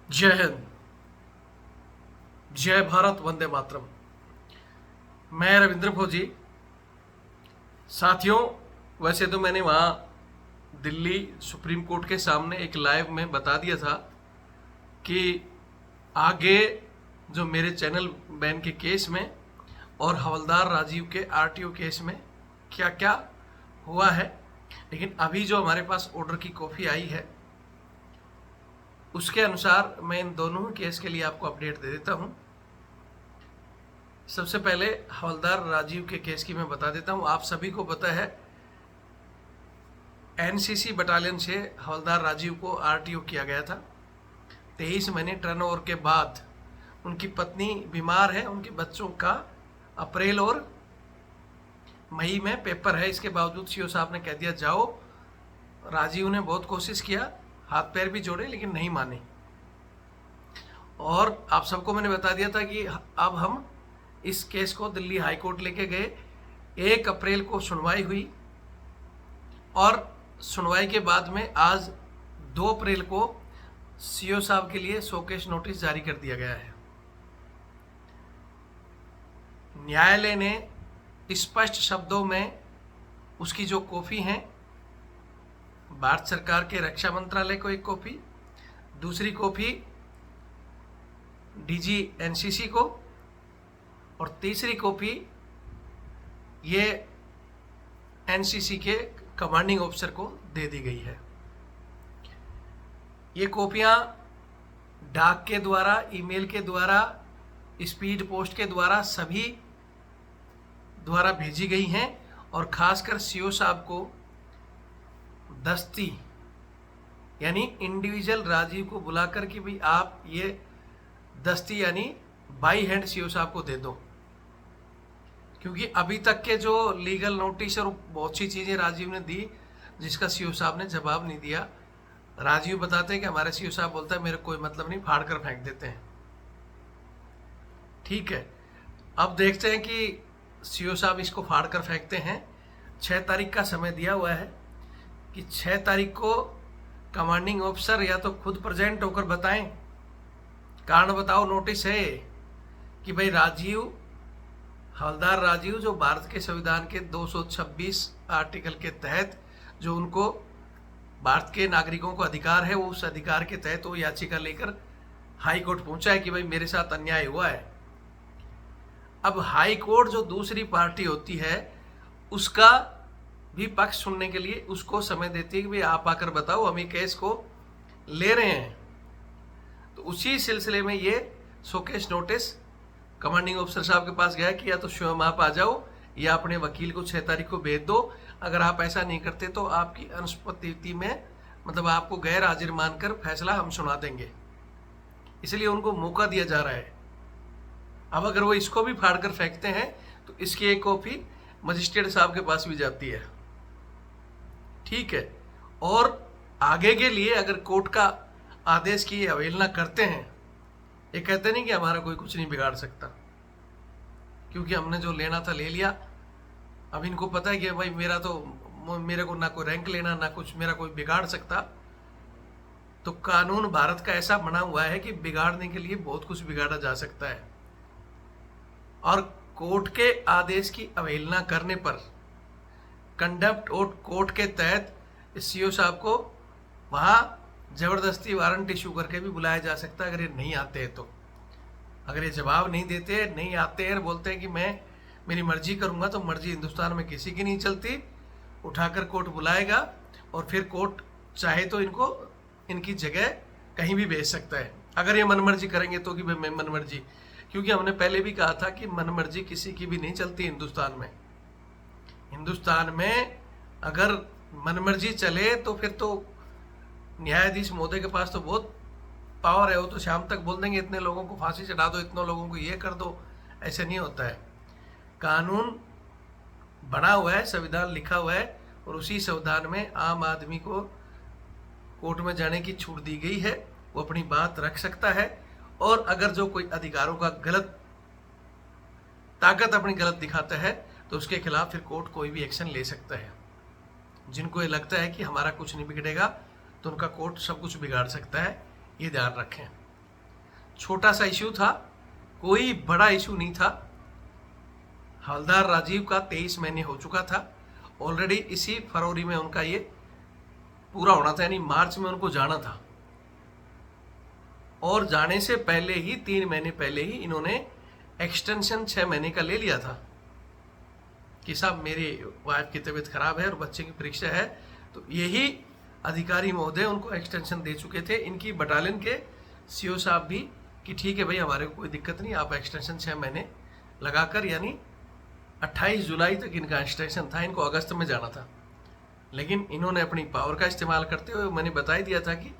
जय हिंद, जय भारत, वंदे मातरम। मैं रविंद्र भोजी। साथियों, वैसे तो मैंने वहाँ दिल्ली सुप्रीम कोर्ट के सामने एक लाइव में बता दिया था कि आगे जो मेरे चैनल बैन के केस में और हवलदार राजीव के आरटीओ केस में क्या क्या हुआ है। लेकिन अभी जो हमारे पास ऑर्डर की कॉपी आई है उसके अनुसार मैं इन दोनों केस के लिए आपको अपडेट दे देता हूं। सबसे पहले हवलदार राजीव के केस की मैं बता देता हूं। आप सभी को पता है एनसीसी बटालियन से हवलदार राजीव को आरटीओ किया गया था। 23 महीने टर्नओवर के बाद उनकी पत्नी बीमार है, उनके बच्चों का अप्रैल और मई में पेपर है। इसके बावजूद सीओ साहब ने कह दिया जाओ। राजीव ने बहुत कोशिश किया, हाथ पैर भी जोड़े, लेकिन नहीं माने। और आप सबको मैंने बता दिया था कि अब हम इस केस को दिल्ली हाई कोर्ट लेके गए। 1 अप्रैल को सुनवाई हुई और सुनवाई के बाद में आज 2 अप्रैल को सीओ साहब के लिए शोकेस नोटिस जारी कर दिया गया है। न्यायालय ने स्पष्ट शब्दों में उसकी जो कॉपी है, भारत सरकार के रक्षा मंत्रालय को एक कॉपी, दूसरी कॉपी डीजी एनसीसी को और तीसरी कॉपी ये एनसीसी के कमांडिंग ऑफिसर को दे दी गई है। ये कॉपियां डाक के द्वारा, ईमेल के द्वारा, स्पीड पोस्ट के द्वारा सभी द्वारा भेजी गई हैं और खासकर सीओ साहब को दस्ती यानी इंडिविजुअल राजीव को बुलाकर कि भाई आप ये दस्ती यानी बाई हैंड सीओ साहब को दे दो। क्योंकि अभी तक के जो लीगल नोटिस और बहुत सी चीज़ें राजीव ने दी जिसका सीओ साहब ने जवाब नहीं दिया। राजीव बताते हैं कि हमारे सीओ साहब बोलता है मेरे कोई मतलब नहीं, फाड़ कर फेंक देते हैं। ठीक है, अब देखते हैं कि सीओ साहब इसको फाड़ कर फेंकते हैं। 6 तारीख का समय दिया हुआ है कि 6 तारीख को कमांडिंग ऑफिसर या तो खुद प्रेजेंट होकर बताएं, कारण बताओ नोटिस है कि भाई राजीव, हवलदार राजीव जो भारत के संविधान के 226 आर्टिकल के तहत जो उनको भारत के नागरिकों को अधिकार है, वो उस अधिकार के तहत वो याचिका लेकर हाई कोर्ट पहुंचा है कि भाई मेरे साथ अन्याय हुआ है। अब हाई कोर्ट जो दूसरी पार्टी होती है उसका भी पक्ष सुनने के लिए उसको समय देती है कि भाई आप आकर बताओ, हम ये केस को ले रहे हैं। तो उसी सिलसिले में ये शोकेस नोटिस कमांडिंग ऑफिसर साहब के पास गया कि या तो स्वयं आप आ जाओ या अपने वकील को 6 तारीख को भेज दो। अगर आप ऐसा नहीं करते तो आपकी अनुपस्थिति में मतलब आपको गैर हाजिर मानकर फैसला हम सुना देंगे। इसलिए उनको मौका दिया जा रहा है। अब अगर वो इसको भी फाड़ कर फेंकते हैं तो इसकी एक कॉपी मजिस्ट्रेट साहब के पास भी जाती है। ठीक है, और आगे के लिए अगर कोर्ट का आदेश की अवहेलना करते हैं, ये कहते नहीं कि हमारा कोई कुछ नहीं बिगाड़ सकता, क्योंकि हमने जो लेना था ले लिया। अब इनको पता है कि भाई मेरे को ना कोई रैंक लेना, ना कुछ मेरा कोई बिगाड़ सकता। तो कानून भारत का ऐसा बना हुआ है कि बिगाड़ने के लिए बहुत कुछ बिगाड़ा जा सकता है। और कोर्ट के आदेश की अवहेलना करने पर कंडक्ट और कोर्ट के तहत सीओ साहब को वहाँ जबरदस्ती वारंट इशू करके भी बुलाया जा सकता है अगर ये नहीं आते हैं तो। अगर ये जवाब नहीं देते, नहीं आते हैं, बोलते हैं कि मैं मेरी मर्जी करूँगा, तो मर्जी हिंदुस्तान में किसी की नहीं चलती। उठाकर कोर्ट बुलाएगा और फिर कोर्ट चाहे तो इनको इनकी जगह कहीं भी भेज सकता है अगर ये मनमर्जी करेंगे तो। कि भाई मनमर्जी, क्योंकि हमने पहले भी कहा था कि मनमर्जी किसी की भी नहीं चलती हिंदुस्तान में। हिंदुस्तान में अगर मनमर्जी चले तो फिर तो न्यायाधीश महोदय के पास तो बहुत पावर है। वो तो शाम तक बोल देंगे इतने लोगों को फांसी चढ़ा दो, इतने लोगों को ये कर दो। ऐसे नहीं होता है। कानून बना हुआ है, संविधान लिखा हुआ है और उसी संविधान में आम आदमी को कोर्ट में जाने की छूट दी गई है। वो अपनी बात रख सकता है और अगर जो कोई अधिकारों का गलत ताकत अपनी गलत दिखाता है तो उसके खिलाफ फिर कोर्ट कोई भी एक्शन ले सकता है। जिनको ये लगता है कि हमारा कुछ नहीं बिगड़ेगा तो उनका कोर्ट सब कुछ बिगाड़ सकता है, ये ध्यान रखें। छोटा सा इशू था, कोई बड़ा इशू नहीं था। हवलदार राजीव का 23 महीने हो चुका था ऑलरेडी। इसी फरवरी में उनका ये पूरा होना था, यानी मार्च में उनको जाना था। और जाने से पहले ही 3 महीने पहले ही इन्होंने एक्सटेंशन 6 महीने का ले लिया था कि साहब मेरी वाइफ की तबीयत खराब है और बच्चे की परीक्षा है। तो यही अधिकारी महोदय उनको एक्सटेंशन दे चुके थे, इनकी बटालियन के सीओ साहब भी, कि ठीक है भाई हमारे को कोई दिक्कत नहीं, आप एक्सटेंशन 6 महीने लगाकर, यानी 28 जुलाई तक इनका एक्सटेंशन था, इनको अगस्त में जाना था। लेकिन इन्होंने अपनी पावर का इस्तेमाल करते हुए, मैंने बता ही दिया था कि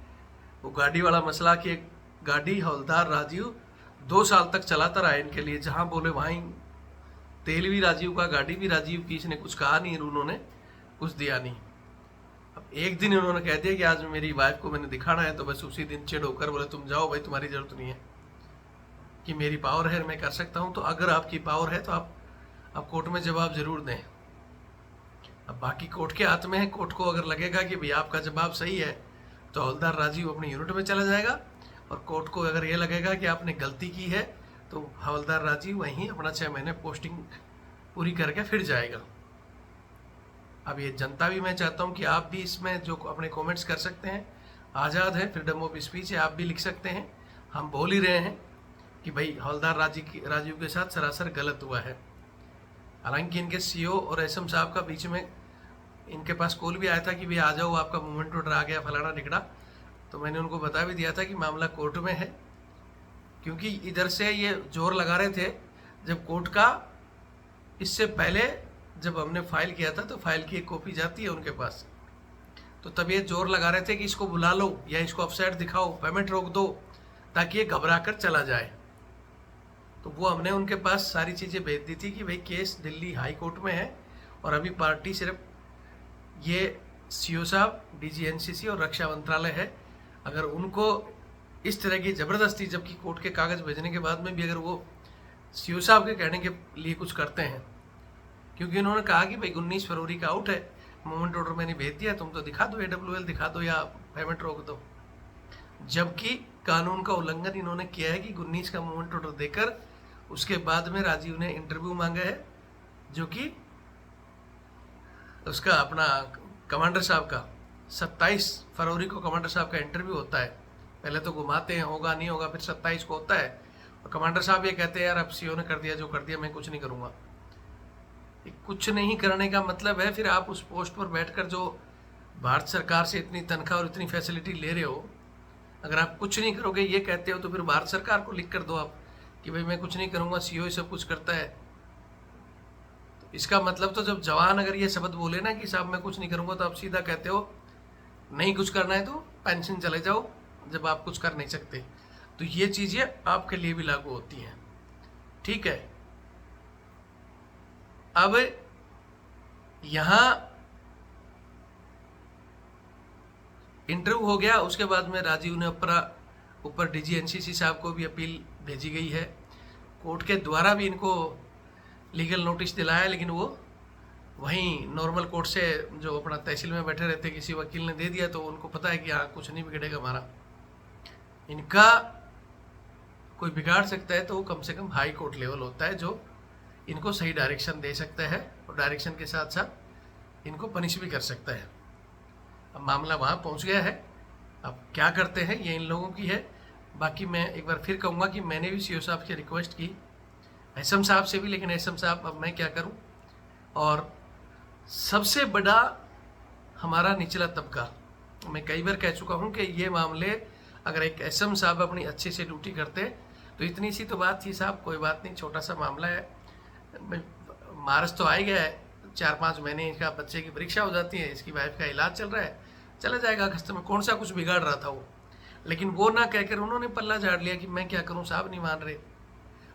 वो गाड़ी वाला मसला, कि एक गाड़ी हवलदार राजीव 2 साल तक चलाता रहा इनके लिए, जहाँ बोले वहीं तेल भी राजीव का, गाड़ी भी राजीव की, इसने कुछ कहा नहीं, उन्होंने कुछ दिया नहीं। अब एक दिन उन्होंने कह दिया कि आज मेरी वाइफ को मैंने दिखाना है, तो बस उसी दिन चिढ़ होकर बोले तुम जाओ भाई, तुम्हारी जरूरत नहीं है, कि मेरी पावर है, मैं कर सकता हूँ। तो अगर आपकी पावर है तो आप कोर्ट में जवाब जरूर दें। अब बाकी कोर्ट के हाथ में है, कोर्ट को अगर लगेगा कि भाई आपका जवाब सही है तो हवलदार राजीव अपनी यूनिट में चला जाएगा, और कोर्ट को अगर ये लगेगा कि आपने गलती की है तो हवलदार राजीव वहीं अपना 6 महीने पोस्टिंग पूरी करके फिर जाएगा। अब ये जनता भी, मैं चाहता हूँ कि आप भी इसमें जो अपने कमेंट्स कर सकते हैं, आज़ाद है, फ्रीडम ऑफ स्पीच है, आप भी लिख सकते हैं। हम बोल ही रहे हैं कि भाई हवलदार राजीव के साथ सरासर गलत हुआ है। हालांकि इनके सीओ और एसएम साहब का बीच में इनके पास कॉल भी आया था कि भाई आ जाओ, आपका मूवमेंट ऑर्डर आ गया, फलाना टिकड़ा। तो मैंने उनको बता भी दिया था कि मामला कोर्ट में है, क्योंकि इधर से ये जोर लगा रहे थे, जब कोर्ट का इससे पहले जब हमने फाइल किया था तो फाइल की एक कॉपी जाती है उनके पास, तो तब ये जोर लगा रहे थे कि इसको बुला लो या इसको ऑफसाइड दिखाओ, पेमेंट रोक दो, ताकि ये घबरा कर चला जाए। तो वो हमने उनके पास सारी चीज़ें भेज दी थी कि भाई केस दिल्ली हाई कोर्ट में है, और अभी पार्टी सिर्फ ये सीओ साहब, डीजी एनसीसी और रक्षा मंत्रालय है। अगर उनको इस तरह की ज़बरदस्ती, जबकि कोर्ट के कागज़ भेजने के बाद में भी अगर वो सीओ साहब के कहने के लिए कुछ करते हैं, क्योंकि उन्होंने कहा कि भाई 19 फरवरी का आउट है, मूवमेंट ऑर्डर मैंने भेज दिया, तुम तो दिखा दो, AWL दिखा दो या पेमेंट रोक दो। जबकि कानून का उल्लंघन इन्होंने किया है कि 19 का मूवमेंट ऑर्डर देकर उसके बाद में राजीव ने इंटरव्यू मांगा है, जो कि उसका अपना कमांडर साहब का 27 फरवरी को कमांडर साहब का इंटरव्यू होता है। पहले तो घुमाते हैं होगा नहीं होगा, फिर 27 को होता है, और कमांडर साहब ये कहते हैं यार अब सीओ ने कर दिया जो कर दिया, मैं कुछ नहीं करूँगा। कुछ नहीं करने का मतलब है फिर आप उस पोस्ट पर बैठकर जो भारत सरकार से इतनी तनख्वाह और इतनी फैसिलिटी ले रहे हो, अगर आप कुछ नहीं करोगे ये कहते हो, तो फिर भारत सरकार को लिख कर दो आप कि भाई मैं कुछ नहीं करूँगा, सीओ ही सब कुछ करता है। तो इसका मतलब तो जब जवान अगर ये शब्द बोले ना कि साहब मैं कुछ नहीं करूँगा, तो आप सीधा कहते हो नहीं कुछ करना है तो पेंशन चले जाओ, जब आप कुछ कर नहीं सकते। तो ये चीज़ें आपके लिए भी लागू होती हैं, ठीक है। अब यहाँ इंटरव्यू हो गया, उसके बाद में राजीव ने ऊपर डीजी एनसीसी साहब को भी अपील भेजी गई है, कोर्ट के द्वारा भी इनको लीगल नोटिस दिलाया, लेकिन वो वहीं नॉर्मल कोर्ट से जो अपना तहसील में बैठे रहते किसी वकील ने दे दिया, तो उनको पता है कि हाँ कुछ नहीं बिगड़ेगा हमारा, इनका कोई बिगाड़ सकता है तो वो कम से कम हाई कोर्ट लेवल होता है जो इनको सही डायरेक्शन दे सकता है, और डायरेक्शन के साथ साथ इनको पनिश भी कर सकता है। अब मामला वहाँ पहुँच गया है, अब क्या करते हैं ये इन लोगों की है। बाकी मैं एक बार फिर कहूँगा कि मैंने भी सीओ साहब से रिक्वेस्ट की, एसएम साहब से भी, लेकिन एसएम साहब अब मैं क्या करूँ। और सबसे बड़ा हमारा निचला तबका, मैं कई बार कह चुका हूँ कि ये मामले अगर एक एसएम साहब अपनी अच्छे से ड्यूटी करते तो इतनी सी तो बात थी साहब, कोई बात नहीं, छोटा सा मामला है, मार्च तो आ ही गया है, 4-5 महीने इसका बच्चे की परीक्षा हो जाती है, इसकी वाइफ का इलाज चल रहा है, चला जाएगा अगस्त में, कौन सा कुछ बिगाड़ रहा था वो। लेकिन वो ना कहकर उन्होंने पल्ला झाड़ लिया कि मैं क्या करूं, साहब नहीं मान रहे।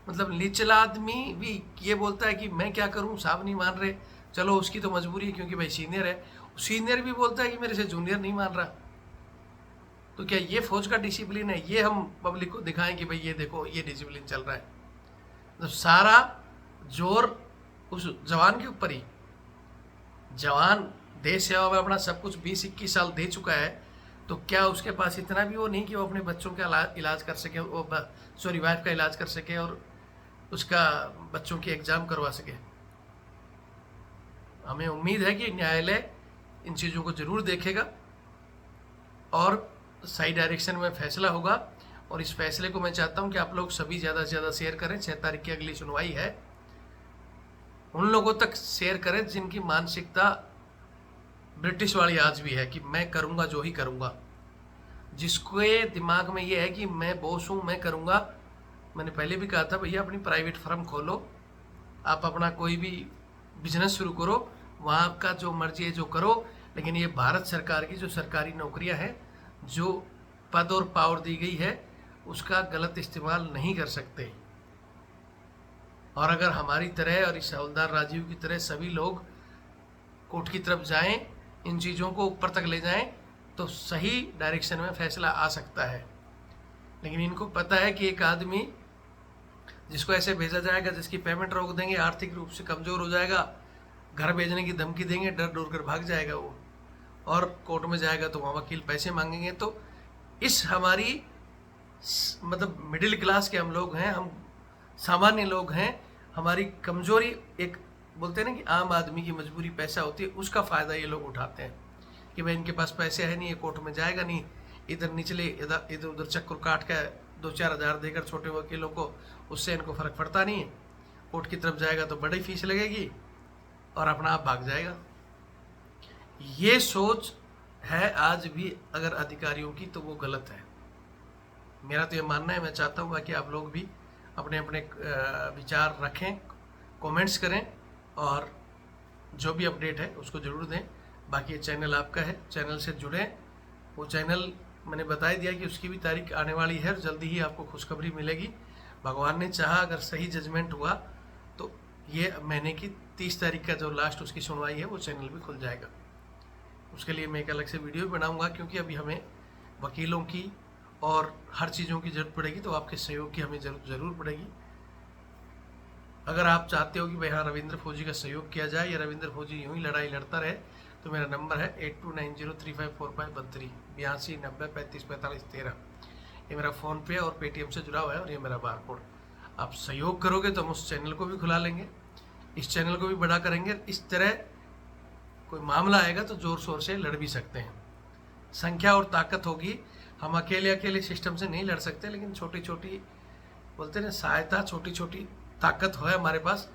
मतलब निचला आदमी भी ये बोलता है कि मैं क्या करूं, साहब नहीं मान रहे, चलो उसकी तो मजबूरी है क्योंकि भाई सीनियर है, सीनियर भी बोलता है कि मेरे से जूनियर नहीं मान रहा। तो क्या ये फौज का डिसिप्लिन है? ये हम पब्लिक को दिखाएं कि भाई ये देखो ये डिसिप्लिन चल रहा है। तो सारा जोर उस जवान के ऊपर ही, जवान देश सेवा में अपना सब कुछ 20-21 साल दे चुका है, तो क्या उसके पास इतना भी वो नहीं कि वो अपने बच्चों का इलाज कर सके, वो वाइफ का इलाज कर सके और उसका बच्चों की एग्ज़ाम करवा सके? हमें उम्मीद है कि न्यायालय इन चीज़ों को ज़रूर देखेगा और सही डायरेक्शन में फैसला होगा। और इस फैसले को मैं चाहता हूं कि आप लोग सभी ज़्यादा से ज़्यादा शेयर करें। 6 तारीख की अगली सुनवाई है, उन लोगों तक शेयर करें जिनकी मानसिकता ब्रिटिश वाली आज भी है कि मैं करूँगा जो ही करूँगा, जिसके दिमाग में ये है कि मैं बॉस हूँ, मैं करूँगा। मैंने पहले भी कहा था भैया अपनी प्राइवेट फर्म खोलो, आप अपना कोई भी बिजनेस शुरू करो, वहाँ आपका जो मर्जी है जो करो, लेकिन ये भारत सरकार की जो सरकारी नौकरियाँ हैं, जो पद और पावर दी गई है, उसका गलत इस्तेमाल नहीं कर सकते। और अगर हमारी तरह और इस हवलदार राजीव की तरह सभी लोग कोर्ट की तरफ जाएं, इन चीज़ों को ऊपर तक ले जाएं, तो सही डायरेक्शन में फैसला आ सकता है। लेकिन इनको पता है कि एक आदमी जिसको ऐसे भेजा जाएगा, जिसकी पेमेंट रोक देंगे, आर्थिक रूप से कमज़ोर हो जाएगा, घर भेजने की धमकी देंगे, डर डर कर भाग जाएगा वो, और कोर्ट में जाएगा तो वहाँ वकील पैसे मांगेंगे। तो इस हमारी मतलब मिडिल क्लास के हम लोग हैं, हम सामान्य लोग हैं, हमारी कमजोरी, एक बोलते हैं ना कि आम आदमी की मजबूरी पैसा होती है, उसका फ़ायदा ये लोग उठाते हैं कि भाई इनके पास पैसे है नहीं, ये कोर्ट में जाएगा नहीं, इधर निचले इधर उधर चक्कर काट के 2-4 हज़ार देकर छोटे वकीलों को, उससे इनको फ़र्क पड़ता नहीं है। कोर्ट की तरफ जाएगा तो बड़ी फीस लगेगी और अपना आप भाग जाएगा। ये सोच है आज भी अगर अधिकारियों की, तो वो गलत है। मेरा तो ये मानना है। मैं चाहता हूँ कि आप लोग भी अपने अपने विचार रखें, कमेंट्स करें और जो भी अपडेट है उसको ज़रूर दें। बाकी ये चैनल आपका है, चैनल से जुड़ें। वो चैनल मैंने बता दिया कि उसकी भी तारीख आने वाली है, जल्दी ही आपको खुशखबरी मिलेगी। भगवान ने चाहा, अगर सही जजमेंट हुआ तो ये महीने की 30 तारीख का जो लास्ट उसकी सुनवाई है, वो चैनल भी खुल जाएगा। उसके लिए मैं एक अलग से वीडियो भी बनाऊंगा, क्योंकि अभी हमें वकीलों की और हर चीज़ों की ज़रूरत पड़ेगी, तो आपके सहयोग की हमें ज़रूर पड़ेगी। अगर आप चाहते हो कि भाई हाँ रविंद्र फौजी का सहयोग किया जाए या रविंद्र फौजी यूँ ही लड़ाई लड़ता रहे, तो मेरा नंबर है 8290354513 8290354513। ये मेरा फ़ोनपे और पेटीएम से जुड़ा हुआ है और ये मेरा बारकोड। आप सहयोग करोगे तो हम उस चैनल को भी खुला लेंगे, इस चैनल को भी बड़ा करेंगे। इस तरह कोई मामला आएगा तो ज़ोर शोर से लड़ भी सकते हैं। संख्या और ताकत होगी, हम अकेले सिस्टम से नहीं लड़ सकते, लेकिन छोटी छोटी बोलते हैं ना सहायता, छोटी छोटी ताकत है हमारे पास।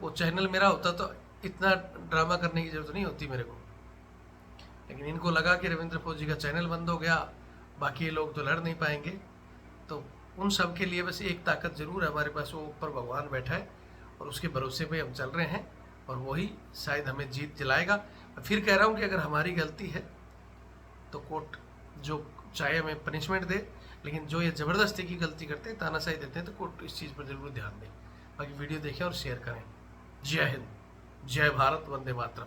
वो चैनल मेरा होता तो इतना ड्रामा करने की ज़रूरत नहीं होती मेरे को, लेकिन इनको लगा कि रविंद्र फौजी का चैनल बंद हो गया, बाकी लोग तो लड़ नहीं पाएंगे। तो उन सब के लिए बस एक ताकत ज़रूर है हमारे पास, वो ऊपर भगवान बैठा है और उसके भरोसे पे हम चल रहे हैं, और वही शायद हमें जीत दिलाएगा। मैं फिर कह रहा हूँ कि अगर हमारी गलती है तो कोर्ट जो चाहे हमें पनिशमेंट दे, लेकिन जो ये ज़बरदस्ती की गलती करते हैं, तानाशाही देते हैं, तो कोर्ट इस चीज़ पर ज़रूर ध्यान दें। बाकी वीडियो देखें और शेयर करें। जय हिंद, जय भारत, वंदे मातरम।